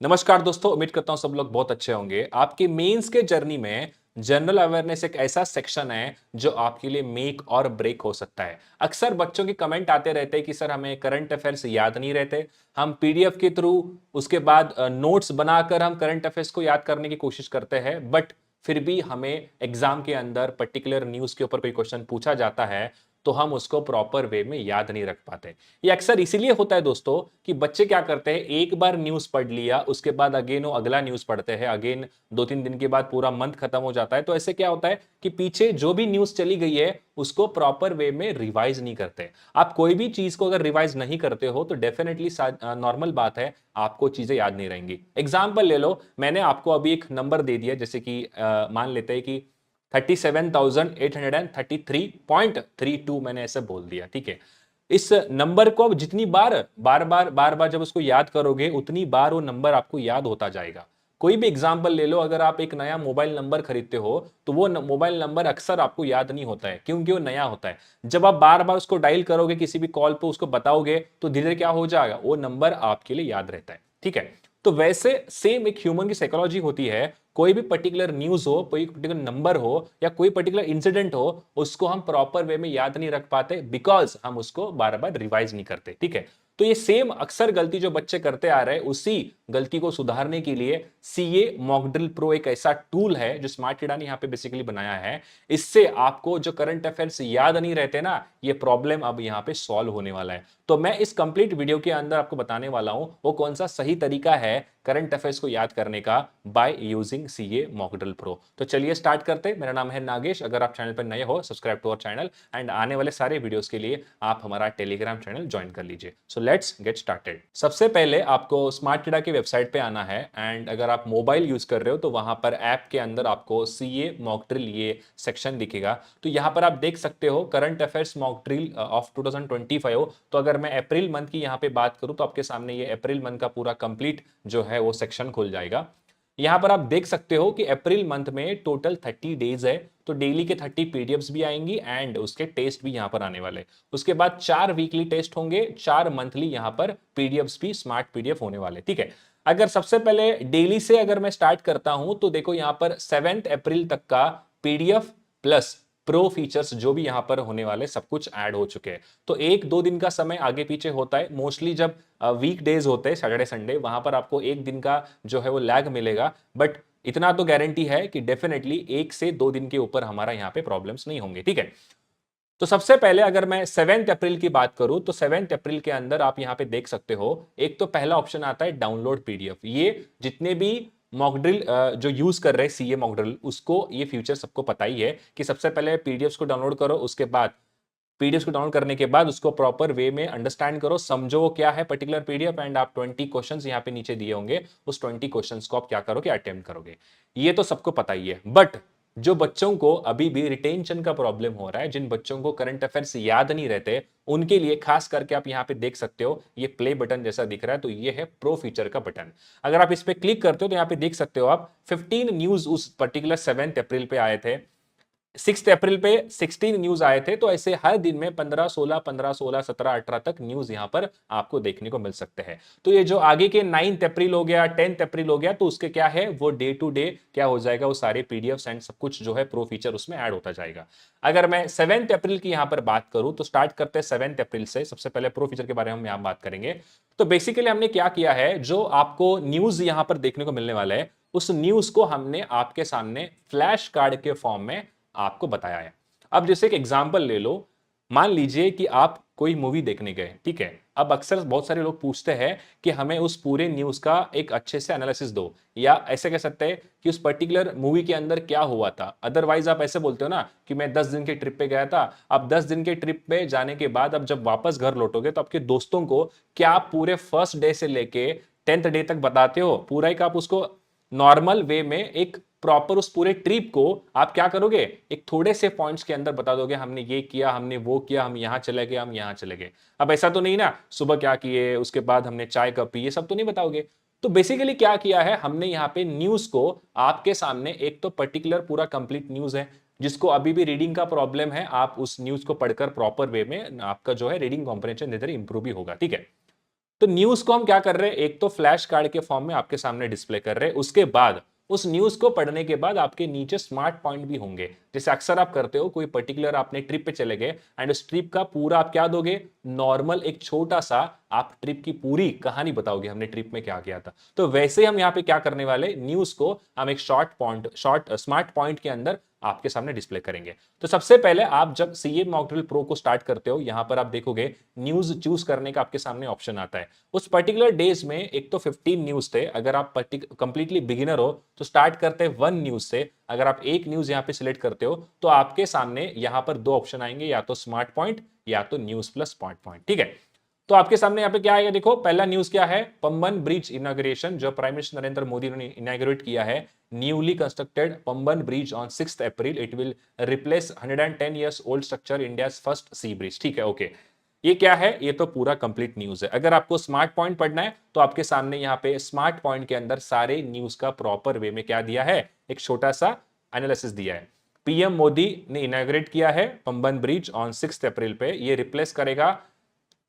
नमस्कार दोस्तों, उम्मीद करता हूं सब लोग बहुत अच्छे होंगे। आपके मेंस के जर्नी में जनरल अवेयरनेस एक ऐसा सेक्शन है जो आपके लिए मेक और ब्रेक हो सकता है। अक्सर बच्चों के कमेंट आते रहते हैं कि सर हमें करंट अफेयर्स याद नहीं रहते। हम पीडीएफ के थ्रू उसके बाद नोट्स बनाकर हम करंट अफेयर्स को याद करने की कोशिश करते हैं, बट फिर भी हमें एग्जाम के अंदर पर्टिकुलर न्यूज के ऊपर कोई क्वेश्चन पूछा जाता है तो हम उसको प्रॉपर वे में याद नहीं रख पाते। ये अक्सर इसीलिए होता है दोस्तों कि बच्चे क्या करते हैं, एक बार न्यूज पढ़ लिया उसके बाद अगेन वो अगला न्यूज पढ़ते हैं, अगेन 2-3 दिन के बाद पूरा मंथ खत्म हो जाता है। तो ऐसे क्या होता है कि पीछे जो भी न्यूज चली गई है उसको प्रॉपर वे में रिवाइज नहीं करते। आप कोई भी चीज को अगर रिवाइज नहीं करते हो तो डेफिनेटली नॉर्मल बात है, आपको चीजें याद नहीं रहेंगी। एग्जाम्पल ले लो, मैंने आपको अभी एक नंबर दे दिया, जैसे कि मान लेते हैं कि 37,833.32 मैंने ऐसे बोल दिया, ठीक है। इस नंबर को अब जितनी बार बार जब उसको याद करोगे उतनी बार वो नंबर आपको याद होता जाएगा। कोई भी एग्जांपल ले लो, अगर आप एक नया मोबाइल नंबर खरीदते हो तो वो मोबाइल नंबर अक्सर आपको याद नहीं होता है क्योंकि वो नया होता है। जब आप बार बार उसको डायल करोगे, किसी भी कॉल पे उसको बताओगे तो धीरे धीरे क्या हो जाएगा, वो नंबर आपके लिए याद रहता है, ठीक है। तो वैसे सेम एक ह्यूमन की साइकोलॉजी होती है। कोई भी पर्टिकुलर न्यूज हो, कोई पर्टिकुलर नंबर हो या कोई पर्टिकुलर इंसिडेंट हो, उसको हम प्रॉपर वे में याद नहीं रख पाते बिकॉज हम उसको बार बार रिवाइज नहीं करते, ठीक है। तो ये सेम अक्सर गलती जो बच्चे करते आ रहे हैं, उसी गलती को सुधारने के लिए सीए मॉक ड्रिल प्रो एक ऐसा टूल है जो स्मार्ट किडा ने यहाँ पे बेसिकली बनाया है। इससे आपको जो करंट अफेयर्स याद नहीं रहते ना, ये प्रॉब्लम अब यहाँ पे सॉल्व होने वाला है। तो मैं इस कंप्लीट वीडियो के अंदर आपको बताने वाला हूं वो कौन सा सही तरीका है करंट अफेयर्स को याद करने का by using CA mock drill pro. तो चलिए स्टार्ट करते हैं। मेरा नाम है नागेश। अगर आप चैनल पर नए हो, subscribe to our channel and आने वाले सारे वीडियोस के लिए आप हमारा टेलीग्राम चैनल ज्वाइन कर लीजिए। So let's get started. सबसे पहले आपको स्मार्ट किडा की वेबसाइट पे आना है एंड अगर आप मोबाइल यूज कर रहे हो तो वहां पर ऐप के अंदर आपको सीए मॉक ड्रिल ये सेक्शन दिखेगा। तो यहां पर आप देख सकते हो current affairs mock drill of 2025। तो अगर मैं अप्रैल मंथ की यहां पे बात करूं तो आपके सामने ये अप्रैल मंथ का पूरा कंप्लीट जो है वो सेक्शन खुल जाएगा। यहां पर आप देख सकते हो कि अप्रैल मंथ में टोटल 30 डेज है, तो डेली के 30 पीडीएफ्स भी आएंगी एंड उसके टेस्ट भी यहां पर आने वाले। उसके बाद 4 वीकली टेस्ट होंगे, 4 मंथली यहां पर पीडीएफ्स भी स्मार्ट पीडीएफ होने वाले, ठीक है। अगर सबसे पहले डेली से अगर मैं स्टार्ट करता हूं तो देखो यहां पर 7 अप्रैल तक का पीडीएफ प्लस प्रो फीचर्स जो भी यहां पर होने वाले सब कुछ ऐड हो चुके हैं। तो 1-2 दिन का समय आगे पीछे होता है, मोस्टली जब वीक डेज होते हैं सैटरडे संडे, वहां पर आपको 1 दिन का जो है वो लैग मिलेगा। बट इतना तो गारंटी है कि डेफिनेटली 1 से 2 दिन के ऊपर हमारा यहाँ पे प्रॉब्लम्स नहीं होंगे, ठीक है। तो सबसे पहले अगर मैं 7 अप्रैल की बात करूं तो 7 अप्रैल के अंदर आप यहां पे देख सकते हो, एक तो पहला ऑप्शन आता है डाउनलोड पीडीएफ। ये जितने भी मॉक ड्रिल जो यूज कर रहे हैं सीए मॉक ड्रिल, उसको ये फीचर सबको पता ही है कि सबसे पहले पीडीएफ को डाउनलोड करो, उसके बाद पीडीएफ को डाउनलोड करने के बाद उसको प्रॉपर वे में अंडरस्टैंड करो, समझो वो क्या है पर्टिकुलर पीडीएफ एंड आप 20 क्वेश्चंस यहाँ पे नीचे दिए होंगे, उस 20 क्वेश्चंस को आप क्या करोगे, अटेम्प्ट करोगे। ये तो सबको पता ही है। बट जो बच्चों को अभी भी रिटेंशन का प्रॉब्लम हो रहा है, जिन बच्चों को करंट अफेयर्स याद नहीं रहते, उनके लिए खास करके आप यहाँ पे देख सकते हो ये प्ले बटन जैसा दिख रहा है, तो ये है प्रो फीचर का बटन। अगर आप इस पे क्लिक करते हो तो यहाँ पे देख सकते हो आप 15 न्यूज उस पर्टिकुलर 7 अप्रैल पे आए थे, 6 अप्रैल पे 16 न्यूज आए थे। तो ऐसे हर दिन में 15, 16, 17, 18 तक न्यूज यहां पर आपको देखने को मिल सकते हैं। तो ये जो आगे के 9 अप्रैल हो गया, 10 अप्रैल हो गया, तो उसके क्या है वो डे टू डे क्या हो जाएगा, वो सारे पीडीएफ एंड सब कुछ जो है प्रो फीचर उसमें ऐड होता जाएगा। अगर मैं 7 अप्रैल की यहां पर बात करूं तो स्टार्ट करते हैं 7 अप्रैल से। सबसे पहले प्रो फीचर के बारे में हम यहां बात करेंगे। तो बेसिकली हमने क्या किया है, जो आपको न्यूज यहां पर देखने को मिलने वाला है उस न्यूज को हमने आपके सामने फ्लैश कार्ड के फॉर्म में आपको बताया है। अब जैसे एक एग्जांपल ले लो, मान लीजिए कि आप कोई मूवी देखने गए, ठीक है। अब अक्सर बहुत सारे लोग पूछते हैं कि हमें उस पूरे न्यूज का एक अच्छे से एनालिसिस दो, या ऐसे कह सकते हैं कि उस पर्टिकुलर मूवी के अंदर क्या हुआ था। अदरवाइज आप ऐसे बोलते हो ना कि मैं 10 दिन के ट्रिप पे गया था। अब 10 दिन के ट्रिप पे जाने के बाद अब जब वापस घर लौटोगे तो आपके दोस्तों को क्या आप पूरे फर्स्ट डे से लेके 10th डे तक बताते हो, पूरा एक आप उसको नॉर्मल वे में एक प्रॉपर उस पूरे ट्रिप को आप क्या करोगे, एक थोड़े से पॉइंट्स के अंदर बता दोगे, हमने ये किया, हमने वो किया, हम यहां चले गए, हम यहां चले गए। अब ऐसा तो नहीं ना, सुबह क्या किए, उसके बाद हमने चाय कब पी, ये सब तो नहीं बताओगे। तो बेसिकली क्या किया है हमने यहाँ पे, न्यूज को आपके सामने एक तो पर्टिकुलर पूरा कंप्लीट न्यूज है, जिसको अभी भी रीडिंग का प्रॉब्लम है, आप उस न्यूज को पढ़कर प्रॉपर वे में आपका जो है रीडिंग कॉम्प्रिहेंशन धीरे धीरे इंप्रूव भी होगा, ठीक है। तो न्यूज को हम क्या कर रहे हैं, एक तो फ्लैश कार्ड के फॉर्म में आपके सामने डिस्प्ले कर रहे हैं, उसके बाद उस न्यूज को पढ़ने के बाद आपके नीचे स्मार्ट पॉइंट भी होंगे, जैसे अक्सर आप करते हो, कोई पर्टिकुलर आपने ट्रिप पे चले गए एंड उस ट्रिप का पूरा आप क्या दोगे, नॉर्मल एक छोटा सा आप ट्रिप की पूरी कहानी बताओगे, हमने ट्रिप में क्या किया था। तो वैसे हम यहाँ पे क्या करने वाले, न्यूज को हम एक शॉर्ट स्मार्ट पॉइंट के अंदर आपके सामने डिस्प्ले करेंगे। तो सबसे पहले आप जब सीए मॉक ड्रिल प्रो को स्टार्ट करते हो, यहां पर आप देखोगे न्यूज चूज करने का आपके सामने ऑप्शन आता है। उस पर्टिकुलर डेज में एक तो 15 न्यूज थे, अगर आप कंप्लीटली बिगिनर हो तो स्टार्ट करते हैं 1 न्यूज से। अगर आप एक न्यूज यहां पे सिलेक्ट करते हो तो आपके सामने यहां पर दो ऑप्शन आएंगे, या तो स्मार्ट पॉइंट या तो न्यूज प्लस स्मार्ट पॉइंट, ठीक है। तो आपके सामने यहाँ पे क्या आएगा, देखो पहला न्यूज क्या है, पंबन ब्रिज इनॉग्रेशन, जो प्राइम मिनिस्टर नरेंद्र मोदी ने इनॉग्रेट किया है। Newly constructed Pamban bridge on 6 April, it will replace 110 years old structure, India first sea bridge, ठीक है, ओके। ये क्या है, ये तो पूरा कंप्लीट न्यूज है। अगर आपको स्मार्ट पॉइंट पढ़ना है तो आपके सामने यहाँ पे स्मार्ट पॉइंट के अंदर सारे न्यूज का प्रॉपर वे में क्या दिया है, एक छोटा सा एनालिसिस दिया है। पीएम मोदी ने इनॉग्रेट किया है पंबन ब्रिज ऑन 6 अप्रैल पे, ये रिप्लेस करेगा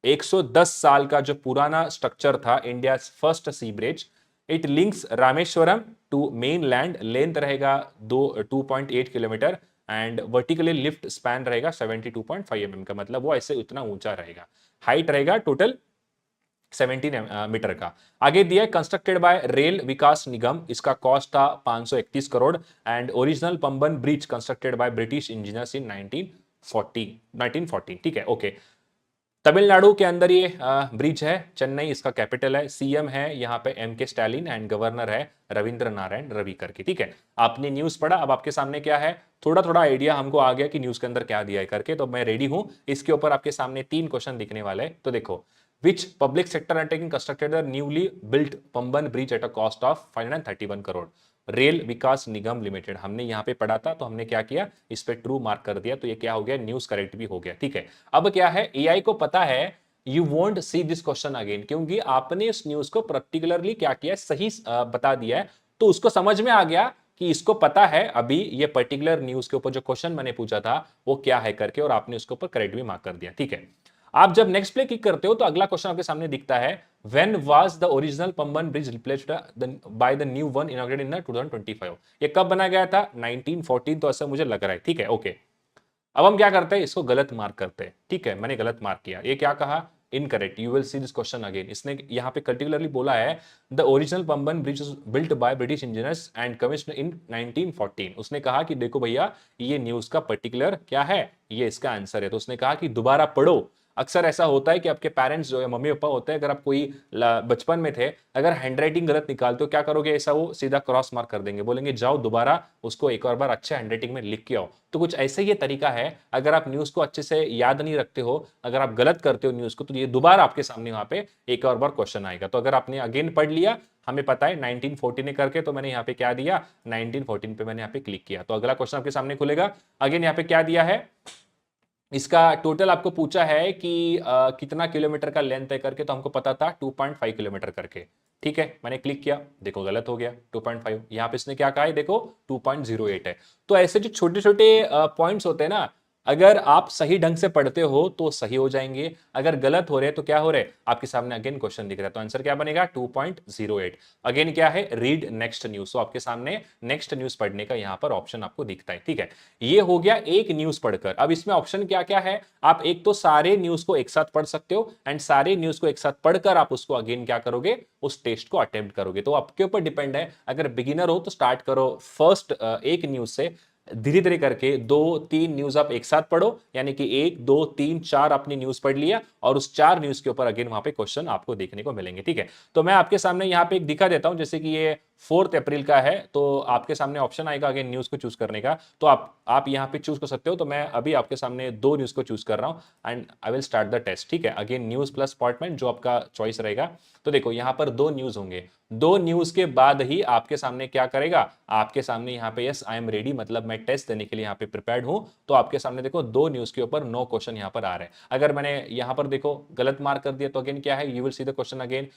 110 साल का जो पुराना स्ट्रक्चर था, India first sea bridge. It links Rameswaram to mainland, length रहेगा 2.8 kilometre and vertically lift span रहेगा 72.5 mm का, मतलब वो ऐसे उतना ऊंचा रहेगा। हाइट रहेगा टोटल 17 मीटर का। आगे दिया है कंस्ट्रक्टेड बाय रेल विकास निगम, इसका कॉस्ट था 531 crore and original Pamban bridge constructed by British engineers in 1914, ठीक है, ओके। तमिलनाडु के अंदर ये ब्रिज है, चेन्नई इसका कैपिटल है, सीएम है यहाँ पे एम.के. स्टालिन एंड गवर्नर है रविंद्र नारायण रवि करके, ठीक है। आपने न्यूज पढ़ा, अब आपके सामने क्या है, थोड़ा थोड़ा आइडिया हमको आ गया कि न्यूज के अंदर क्या दिया है करके, तो मैं रेडी हूं। इसके ऊपर आपके सामने 3 क्वेश्चन दिखने वाले हैं। तो देखो, which public sector undertaking constructed the newly built Pamban bridge at a cost of 531 crore, Rail Vikas Nigam limited. हमने यहाँ पे पढ़ा था तो हमने क्या किया, इस पे ट्रू मार्क कर दिया, तो ये क्या हो गया, न्यूज करेक्ट भी हो गया, ठीक है। अब क्या है, एआई को पता है you won't see this question again, क्योंकि आपने उस न्यूज को पर्टिकुलरली क्या किया, सही बता दिया है, तो उसको समझ में आ गया कि इसको पता है अभी ये पर्टिकुलर न्यूज के ऊपर जो क्वेश्चन मैंने पूछा था वो क्या है करके, और आपने उसके ऊपर करेक्ट भी मार्क कर दिया, ठीक है। आप जब नेक्स्ट प्ले क्लिक करते हो तो अगला क्वेश्चन आपके सामने दिखता है, when was the original Pamban bridge replaced by the new one inaugurated इन 2025, ये कब बनाया गया था, 1914, तो ऐसा मुझे लग रहा है, ठीक है, ओके। अब हम क्या करते हैं, इसको गलत मार्क करते हैं, ठीक है, मैंने गलत मार्क किया, ये क्या कहा, incorrect, you will see this question again. इसने यहाँ पे पर्टिकुलरली बोला है the original Pamban bridge built by British engineers and commissioner इन 1914। उसने कहा कि देखो भैया ये न्यूज का पर्टिकुलर क्या है, ये इसका आंसर है, तो उसने कहा कि दोबारा पढ़ो। अक्सर ऐसा होता है कि आपके पेरेंट्स जो है, मम्मी पापा होते हैं, अगर आप कोई बचपन में थे, अगर हैंडराइटिंग गलत निकालते हो, क्या करोगे, ऐसा वो सीधा क्रॉस मार्क कर देंगे, बोलेंगे जाओ दोबारा उसको एक और बार अच्छे हैंडराइटिंग में लिख के आओ। तो कुछ ऐसे ही तरीका है, अगर आप न्यूज को अच्छे से याद नहीं रखते हो, अगर आप गलत करते हो न्यूज को, तो ये दोबारा आपके सामने वहां पे एक और बार क्वेश्चन आएगा। तो अगर आपने अगेन पढ़ लिया, हमें पता है 1914 ने करके, तो मैंने यहाँ पे क्या दिया, 1914 पे मैंने यहाँ पे क्लिक किया, तो अगला क्वेश्चन आपके सामने खुलेगा। अगेन यहाँ पे क्या दिया है, इसका टोटल आपको पूछा है कि कितना किलोमीटर का लेंथ है करके, तो हमको पता था 2.5 किलोमीटर करके, ठीक है। मैंने क्लिक किया, देखो गलत हो गया, 2.5, यहाँ पे इसने क्या कहा है, देखो 2.08 है। तो ऐसे जो छोटे छोटे पॉइंट्स होते हैं ना, अगर आप सही ढंग से पढ़ते हो तो सही हो जाएंगे, अगर गलत हो रहे तो क्या हो रहे, आपके सामने अगेन क्वेश्चन दिख रहा है, तो आंसर क्या बनेगा, 2.08। अगेन क्या है, रीड नेक्स्ट न्यूज, तो आपके सामने नेक्स्ट न्यूज पढ़ने का यहाँ पर ऑप्शन आपको दिखता है, ठीक है। ये हो गया एक न्यूज पढ़कर। अब इसमें ऑप्शन क्या क्या है, आप एक तो सारे न्यूज को एक साथ पढ़ सकते हो, एंड सारे न्यूज को एक साथ पढ़कर आप उसको अगेन क्या करोगे, उस टेस्ट को अटेम्प्ट करोगे। तो आपके ऊपर डिपेंड है, अगर बिगिनर हो तो स्टार्ट करो फर्स्ट एक न्यूज से, धीरे धीरे करके 2-3 न्यूज आप एक साथ पढ़ो, यानी कि 1-2-3-4 अपनी न्यूज पढ़ लिया, और उस 4 न्यूज के ऊपर अगेन वहां पे क्वेश्चन आपको देखने को मिलेंगे, ठीक है। तो मैं आपके सामने यहाँ पे एक दिखा देता हूं, जैसे कि ये 4 अप्रैल का है, तो आपके सामने ऑप्शन आएगा अगेन न्यूज को चूज करने का, तो आप यहाँ पे चूज कर सकते हो। तो मैं अभी आपके सामने 2 न्यूज को चूज कर रहा हूं and I will start the test, ठीक है। अगेन न्यूज प्लस स्पॉटमेंट जो आपका चॉइस रहेगा। तो देखो यहाँ पर 2 न्यूज होंगे, 2 न्यूज के बाद ही आपके सामने क्या करेगा, आपके सामने यहाँ पे यस आई एम रेडी, मतलब मैं टेस्ट देने के लिए यहाँ पे प्रिपेयर्ड हूं। तो आपके सामने देखो 2 न्यूज के ऊपर 9 क्वेश्चन यहाँ पर आ रहे हैं। अगर मैंने यहाँ पर देखो गलत मार्क कर दिया, तो अगेन क्या है, you will see the question again,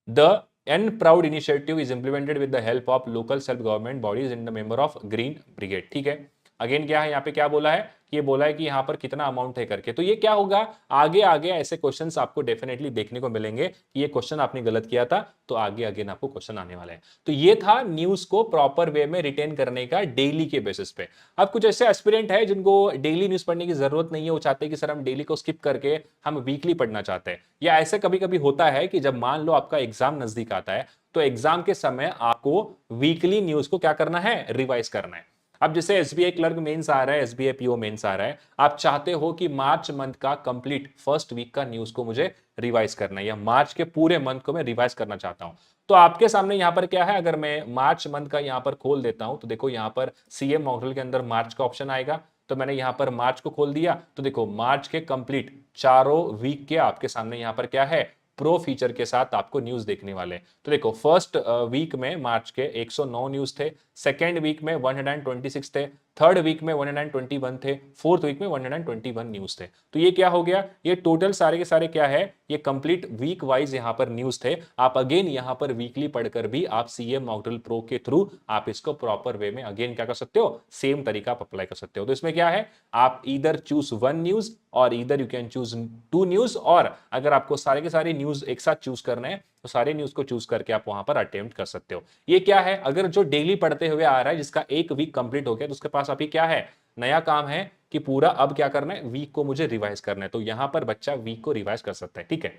the N proud initiative is implemented with the help of local self government bodies in the member of green brigade, ठीक है। अगेन क्या है यहाँ पे, क्या बोला है, ये बोला है कि यहाँ पर कितना अमाउंट है करके। तो ये क्या होगा, आगे आगे ऐसे क्वेश्चंस आपको डेफिनेटली देखने को मिलेंगे कि ये क्वेश्चन आपने गलत किया था, तो आगे अगेन आपको क्वेश्चन आने वाला है। तो ये था न्यूज को प्रॉपर वे में रिटेन करने का डेली के बेसिस पे। अब कुछ ऐसे एस्पिरेंट है जिनको डेली न्यूज पढ़ने की जरूरत नहीं है, वो चाहते हैं कि सर हम डेली को स्किप करके हम वीकली पढ़ना चाहते हैं। या ऐसे कभी कभी होता है कि जब मान लो आपका एग्जाम नजदीक आता है, तो एग्जाम के समय आपको वीकली न्यूज को क्या करना है, रिवाइज करना है। अब जैसे एसबीआई क्लर्क मेंस आ रहा है, एसबीआई पीओ मेंस आ रहा है, आप चाहते हो कि मार्च मंथ का कंप्लीट फर्स्ट वीक का न्यूज को मुझे रिवाइज करना है, या मार्च के पूरे मंथ को मैं रिवाइज करना चाहता हूं। तो आपके सामने यहां पर क्या है, अगर मैं मार्च मंथ का यहां पर खोल देता हूं, तो देखो यहां पर सीएम मॉडल के अंदर मार्च का ऑप्शन आएगा। तो मैंने यहां पर मार्च को खोल दिया, तो देखो मार्च के कंप्लीट चारों वीक के आपके सामने यहां पर क्या है, प्रो फीचर के साथ आपको न्यूज देखने वाले। तो देखो फर्स्ट वीक में मार्च के 109 न्यूज थे, सेकेंड वीक में 126 थे, थर्ड वीक में 121 थे, फोर्थ वीक में 121 न्यूज थे। तो ये क्या हो गया, ये टोटल सारे के सारे क्या है, ये कंप्लीट वीक वाइज यहां पर न्यूज थे। आप अगेन यहां पर वीकली पढ़कर भी आप सीएम मॉडल प्रो के थ्रू आप इसको प्रॉपर वे में अगेन क्या कर सकते हो, सेम तरीका आप अप्लाई कर सकते हो। तो इसमें क्या है, आप इधर चूज वन न्यूज और इधर you can choose two news, और अगर आपको सारे के सारे न्यूज एक साथ चूज करना है तो सारे न्यूज को चूज करके आप वहां पर अटेम्प्ट कर सकते हो। ये क्या है, अगर जो डेली पढ़ते हुए आ रहा है जिसका एक वीक कंप्लीट हो गया, तो उसके पास अभी क्या है, नया काम है कि पूरा अब क्या करना है, वीक को मुझे रिवाइज करना है। तो यहां पर बच्चा वीक को रिवाइज कर सकता है, ठीक है।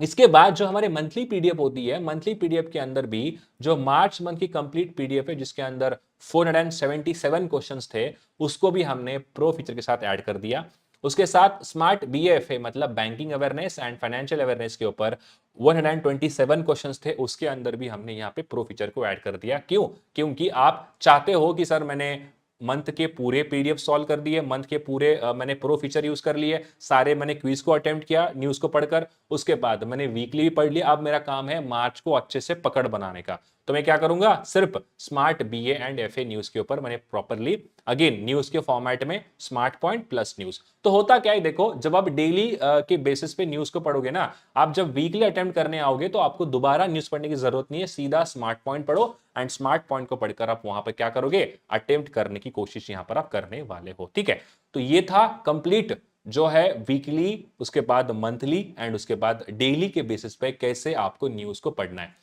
इसके बाद जो हमारे मंथली पीडीएफ होती है, मंथली पीडीएफ के अंदर भी जो मार्च मंथ की कंप्लीट पीडीएफ है जिसके अंदर 477 क्वेश्चंस थे, उसको भी हमने प्रो फीचर के साथ ऐड कर दिया। उसके साथ स्मार्ट बीएफए मतलब banking awareness and financial awareness के ऊपर 127 क्वेश्चंस थे, उसके अंदर भी हमने यहाँ पे प्रो फीचर को ऐड कर दिया। क्यों, क्योंकि आप चाहते हो कि सर मैंने मंथ के पूरे पीडीएफ सॉल्व कर दिए, मंथ के पूरे मैंने प्रो फीचर यूज कर लिए, सारे मैंने क्विज को अटेम्प्ट किया न्यूज को पढ़कर, उसके बाद मैंने वीकली भी पढ़ लिया, अब मेरा काम है मार्च को अच्छे से पकड़ बनाने का। तो मैं क्या करूंगा, सिर्फ smart BA and FA news के ऊपर मैंने प्रॉपरली अगेन न्यूज के फॉर्मेट में स्मार्ट पॉइंट प्लस न्यूज। तो होता क्या है, देखो जब आप डेली के बेसिस पे न्यूज को पढ़ोगे ना, आप जब वीकली अटेम्प्ट करने आओगे तो आपको दोबारा न्यूज पढ़ने की जरूरत नहीं है, सीधा स्मार्ट पॉइंट पढ़ो एंड स्मार्ट पॉइंट को पढ़कर आप वहां पर क्या करोगे, अटेम्प्ट करने की कोशिश यहां पर आप करने वाले हो, ठीक है। तो ये था कंप्लीट जो है वीकली, उसके बाद मंथली एंड उसके बाद डेली के बेसिस पे कैसे आपको न्यूज को पढ़ना है।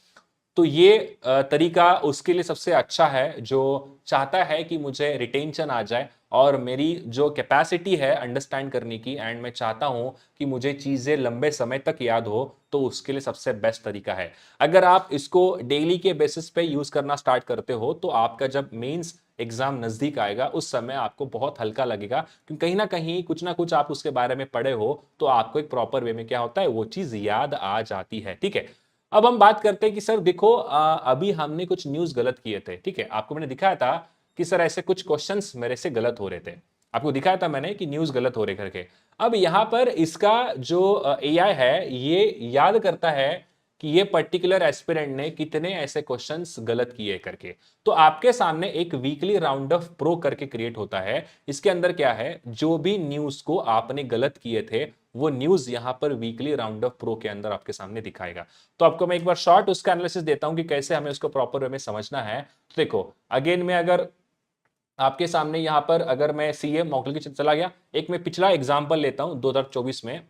तो ये तरीका उसके लिए सबसे अच्छा है जो चाहता है कि मुझे रिटेंशन आ जाए और मेरी जो कैपेसिटी है अंडरस्टैंड करने की, एंड मैं चाहता हूं कि मुझे चीजें लंबे समय तक याद हो, तो उसके लिए सबसे बेस्ट तरीका है। अगर आप इसको डेली के बेसिस पे यूज करना स्टार्ट करते हो, तो आपका जब मेंस एग्जाम नजदीक आएगा उस समय आपको बहुत हल्का लगेगा, क्योंकि कहीं ना कहीं कुछ ना कुछ आप उसके बारे में पढ़े हो, तो आपको एक प्रॉपर वे में क्या होता है, वो चीज याद आ जाती है, ठीक है। अब हम बात करते हैं कि सर देखो अभी हमने कुछ न्यूज गलत किए थे, ठीक है, आपको मैंने दिखाया था कि सर ऐसे कुछ क्वेश्चंस मेरे से गलत हो रहे थे, आपको दिखाया था मैंने कि न्यूज गलत हो रहे करके। अब यहां पर इसका जो एआई है ये याद करता है कि ये पर्टिकुलर एस्पिरेंट ने कितने ऐसे क्वेश्चंस गलत किए करके। तो आपके सामने एक वीकली राउंड ऑफ प्रो करके क्रिएट होता है। इसके अंदर क्या है, जो भी न्यूज को आपने गलत किए थे वो न्यूज यहां पर वीकली राउंड ऑफ प्रो के अंदर आपके सामने दिखाएगा। तो आपको मैं एक बार शॉर्ट उसका एनालिसिस देता हूं कि कैसे हमें उसको प्रॉपर वे में समझना है। तो देखो अगेन मैं अगर आपके सामने यहां पर अगर मैं सीएम मॉडल की चला गया, एक मैं पिछला एग्जांपल लेता हूं 2024 में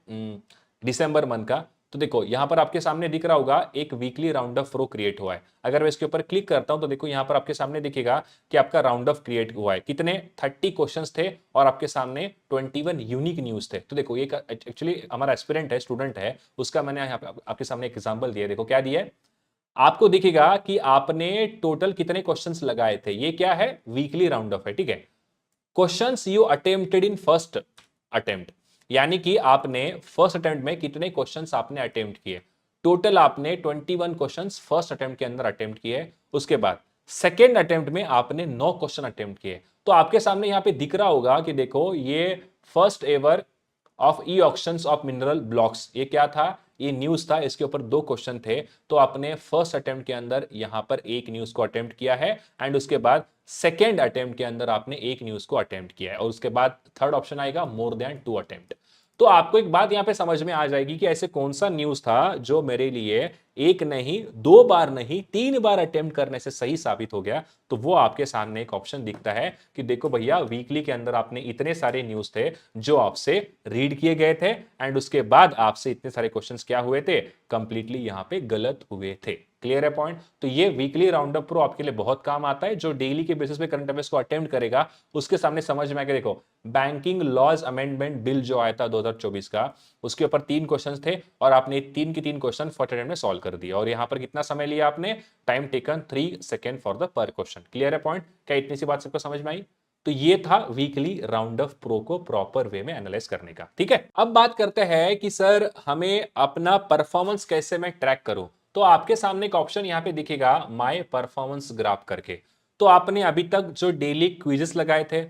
दिसंबर मंथ का। तो देखो यहां पर आपके सामने दिख रहा होगा एक weekly round off row create हुआ है। अगर मैं इसके ऊपर क्लिक करता हूं तो देखो यहां पर आपके सामने दिखेगा कि आपका राउंड ऑफ क्रिएट हुआ है, कितने 30 क्वेश्चंस थे और आपके सामने 21 यूनिक न्यूज थे। तो देखो ये एक्चुअली हमारा एस्पिरेंट है, स्टूडेंट है, उसका मैंने यहाँ पे आपके सामने एक एग्जाम्पल दिया। देखो क्या दिया है, आपको दिखेगा कि आपने टोटल कितने क्वेश्चंस लगाए थे, ये क्या है, वीकली राउंड ऑफ है, ठीक है। Questions you attempted in first attempt, यानी कि आपने फर्स्ट अटेम्प्ट में कितने क्वेश्चंस आपने अटेम्प्ट किए, टोटल आपने 21 क्वेश्चंस फर्स्ट अटेम्प्ट के अंदर अटेम्प्ट किए। उसके बाद सेकेंड अटेम्प्ट में आपने 9 क्वेश्चन अटेम्प्ट किए। तो आपके सामने यहां पे दिख रहा होगा कि देखो ये first ever of E auctions of mineral blocks, ये क्या था, ये न्यूज था, इसके ऊपर 2 क्वेश्चन थे। तो आपने फर्स्ट अटेम्प्ट के अंदर यहां पर एक न्यूज को अटेम्प्ट किया है एंड उसके बाद सेकेंड अटेम्प्ट के अंदर आपने एक न्यूज को अटेम्प्ट किया है, और उसके बाद थर्ड ऑप्शन आएगा मोर देन 2 अटेम्प्ट। तो आपको एक बात यहां पे समझ में आ जाएगी कि ऐसे कौन सा न्यूज था जो मेरे लिए एक नहीं, 2 बार नहीं, 3 बार अटेम्प्ट करने से सही साबित हो गया, तो वो आपके सामने एक ऑप्शन दिखता है कि देखो भैया वीकली के अंदर आपने इतने सारे न्यूज थे जो आपसे रीड किए गए थे एंड उसके बाद आपसे इतने सारे क्वेश्चंस क्या हुए थे, कंप्लीटली यहां पे गलत हुए थे। क्लियर है पॉइंट? तो ये वीकली राउंड अप प्रो आपके लिए बहुत काम आता है। जो डेली के बेसिस पे करंट अफेयर्स को अटेम्प्ट करेगा उसके सामने समझ में आएगा। देखो बैंकिंग लॉज अमेंडमेंट बिल जो आया था 2024 का, उसके ऊपर 3 क्वेश्चंस थे और आपने 3 के 3 क्वेश्चन 40 मिनट में सॉल्व कर दिया। और यहां पर कितना समय लिया आपने? Time taken 3 second for the पर क्वेश्चन। क्लियर है पॉइंट? क्या इतनी सी बात सबको समझ में आई? तो ये था वीकली राउंड ऑफ प्रो को प्रॉपर वे में एनालाइज करने का। ठीक है, अब बात करते हैं कि सर हमें अपना परफॉर्मेंस कैसे मैं ट्रैक करूं। तो आपके सामने एक ऑप्शन यहां पे दिखेगा माय परफॉर्मेंस ग्राफ करके। तो आपने अभी तक जो डेली क्विजेस लगाए थे,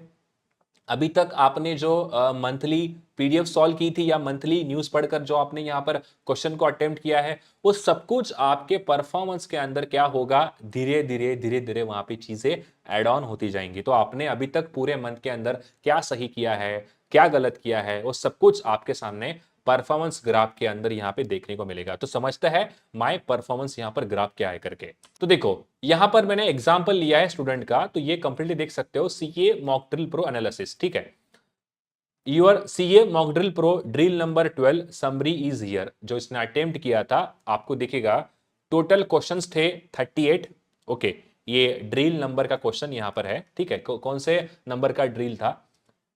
अभी तक आपने जो मंथली पीडीएफ सॉल्व की थी या मंथली न्यूज पढ़कर जो आपने यहां पर क्वेश्चन को अटेम्प्ट किया है, वो सब कुछ आपके परफॉर्मेंस के अंदर क्या होगा, धीरे धीरे धीरे धीरे वहां पे चीजें एड ऑन होती जाएंगी। तो आपने अभी तक पूरे मंथ के अंदर क्या सही किया है, क्या गलत किया है, वो सब कुछ आपके सामने परफॉर्मेंस ग्राफ के अंदर यहां पे देखने को मिलेगा। तो समझते हैं माय परफॉर्मेंस यहां पर ग्राफ क्या है करके। तो देखो यहां पर मैंने एग्जांपल लिया है स्टूडेंट का, तो ये कंप्लीटली देख सकते हो, CA mock drill pro analysis. ठीक है, your CA mock drill pro drill number 12 summary is here. जो इसने अटेम्प्ट किया था, आपको दिखेगा टोटल क्वेश्चंस थे 38। ओके, ये ड्रिल नंबर का क्वेश्चन यहां पर है। ठीक है, कौन से नंबर का ड्रिल था?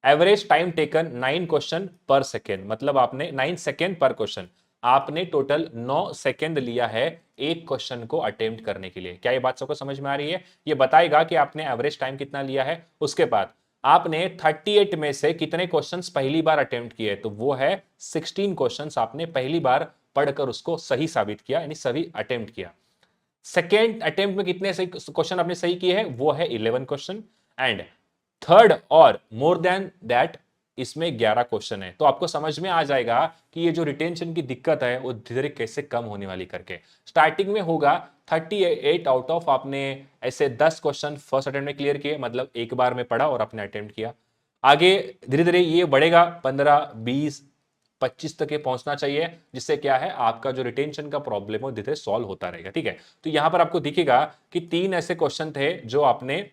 एवरेज टाइम टेकन 9 क्वेश्चन पर सेकेंड, मतलब आपने 9 सेकेंड पर क्वेश्चन, आपने टोटल 9 सेकेंड लिया है एक क्वेश्चन को अटेम्प्ट करने के लिए। क्या ये बात सबको समझ में आ रही है? ये बताएगा कि आपने एवरेज टाइम कितना लिया है। उसके बाद आपने 38 में से कितने क्वेश्चंस पहली बार अटेम्प्ट किए, तो वो है 16 क्वेश्चंस आपने पहली बार पढ़कर उसको सही साबित किया, यानी सभी अटेम्प्ट किया। सेकेंड अटेम्प्ट में कितने सही क्वेश्चन आपने सही किए हैं, वो है 11 क्वेश्चन। एंड थर्ड और मोर देन दैट, इसमें 11 क्वेश्चन है। तो आपको समझ में आ जाएगा कि ये जो रिटेंशन की दिक्कत है वो धीरे धीरे कैसे कम होने वाली करके। स्टार्टिंग में होगा 38 आउट ऑफ आपने ऐसे 10 क्वेश्चन फर्स्ट अटेम्प्ट में क्लियर किए, मतलब एक बार में पढ़ा और आपने अटेम्प्ट किया। आगे धीरे धीरे ये बढ़ेगा 15, 20, 25 तक ये पहुंचना चाहिए, जिससे क्या है आपका जो रिटेंशन का प्रॉब्लम है वो धीरे धीरे सॉल्व होता रहेगा। ठीक है, तो यहां पर आपको दिखेगा कि 3 ऐसे क्वेश्चन थे जो आपने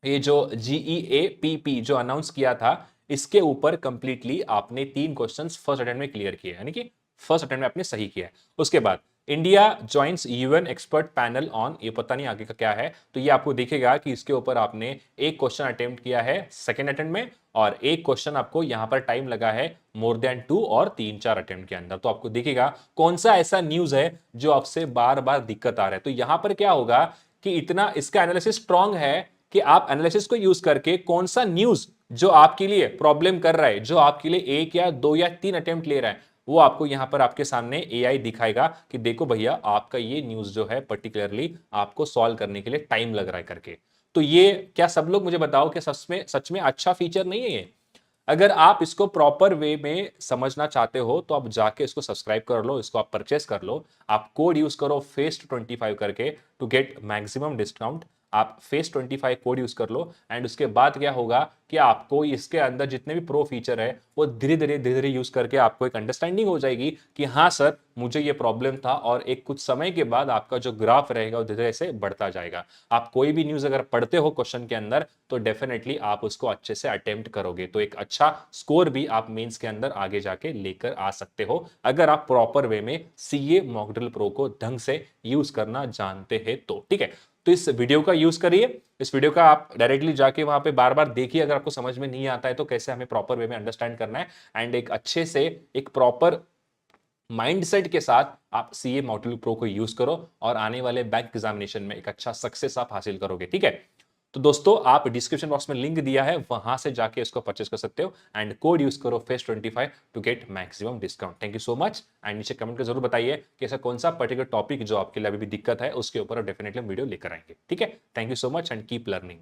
ये जो GEAPP जो अनाउंस किया था, इसके ऊपर कंप्लीटली आपने 3 क्वेश्चंस फर्स्ट अटेम्प्ट में क्लियर किए, यानी कि फर्स्ट अटेम्प्ट में आपने सही किया है। उसके बाद India joins UN expert panel on, ये पता नहीं आगे का क्या है, तो ये आपको दिखेगा कि इसके ऊपर आपने एक क्वेश्चन अटेम्प्ट किया है सेकेंड अटेम्प्ट में, और एक क्वेश्चन आपको यहां पर टाइम लगा है मोर देन 2 और 3-4 अटेम्प्ट के अंदर। तो आपको दिखेगा कौन सा ऐसा न्यूज है जो आपसे बार बार दिक्कत आ रहा है। तो यहां पर क्या होगा कि इतना इसका एनालिसिस स्ट्रांग है कि आप एनालिसिस को यूज करके कौन सा न्यूज जो आपके लिए प्रॉब्लम कर रहा है, जो आपके लिए 1 या 2 या 3 अटेम्प्ट ले रहा है, वो आपको यहां पर आपके सामने एआई दिखाएगा कि देखो भैया आपका ये न्यूज जो है पर्टिकुलरली आपको सॉल्व करने के लिए टाइम लग रहा है करके। तो ये क्या सब लोग मुझे बताओ कि सच में अच्छा फीचर नहीं है ये? अगर आप इसको प्रॉपर वे में समझना चाहते हो तो आप जाके इसको सब्सक्राइब कर लो, इसको आप परचेस कर लो। आप कोड यूज करो FEST25 करके टू गेट मैक्सिमम डिस्काउंट। आप FEST25 कोड यूज कर लो एंड उसके बाद क्या होगा कि आपको इसके अंदर जितने भी प्रो फीचर है वो धीरे धीरे यूज करके आपको एक अंडरस्टैंडिंग हो जाएगी कि हाँ सर मुझे ये प्रॉब्लम था, और एक कुछ समय के बाद आपका जो ग्राफ रहेगा वो धीरे धीरे से बढ़ता जाएगा। आप कोई भी न्यूज अगर पढ़ते हो क्वेश्चन के अंदर तो डेफिनेटली आप उसको अच्छे से अटेम्प्ट करोगे, तो एक अच्छा स्कोर भी आप मेंस के अंदर आगे जाके लेकर आ सकते हो, अगर आप प्रॉपर वे में सीए मॉक ड्रिल प्रो को ढंग से यूज करना जानते हैं तो। ठीक है, तो इस वीडियो का यूज करिए, इस वीडियो का आप डायरेक्टली जाके वहां पे बार बार देखिए, अगर आपको समझ में नहीं आता है तो कैसे हमें प्रॉपर वे में अंडरस्टैंड करना है, एंड एक अच्छे से एक प्रॉपर माइंडसेट के साथ आप सीए मॉड्यूल प्रो को यूज करो और आने वाले बैंक एग्जामिनेशन में एक अच्छा सक्सेस आप हासिल करोगे। ठीक है, तो दोस्तों आप डिस्क्रिप्शन बॉक्स में लिंक दिया है, वहां से जाके इसको परचेस कर सकते हो एंड कोड यूज करो FEST25 to get maximum discount. Thank you so much, and नीचे कमेंट कर जरूर बताइए कि ऐसा कौन सा पर्टिकुलर टॉपिक जो आपके लिए अभी भी दिक्कत है उसके ऊपर डेफिनेटली वीडियो लेकर आएंगे। ठीक है, thank you so much and keep learning.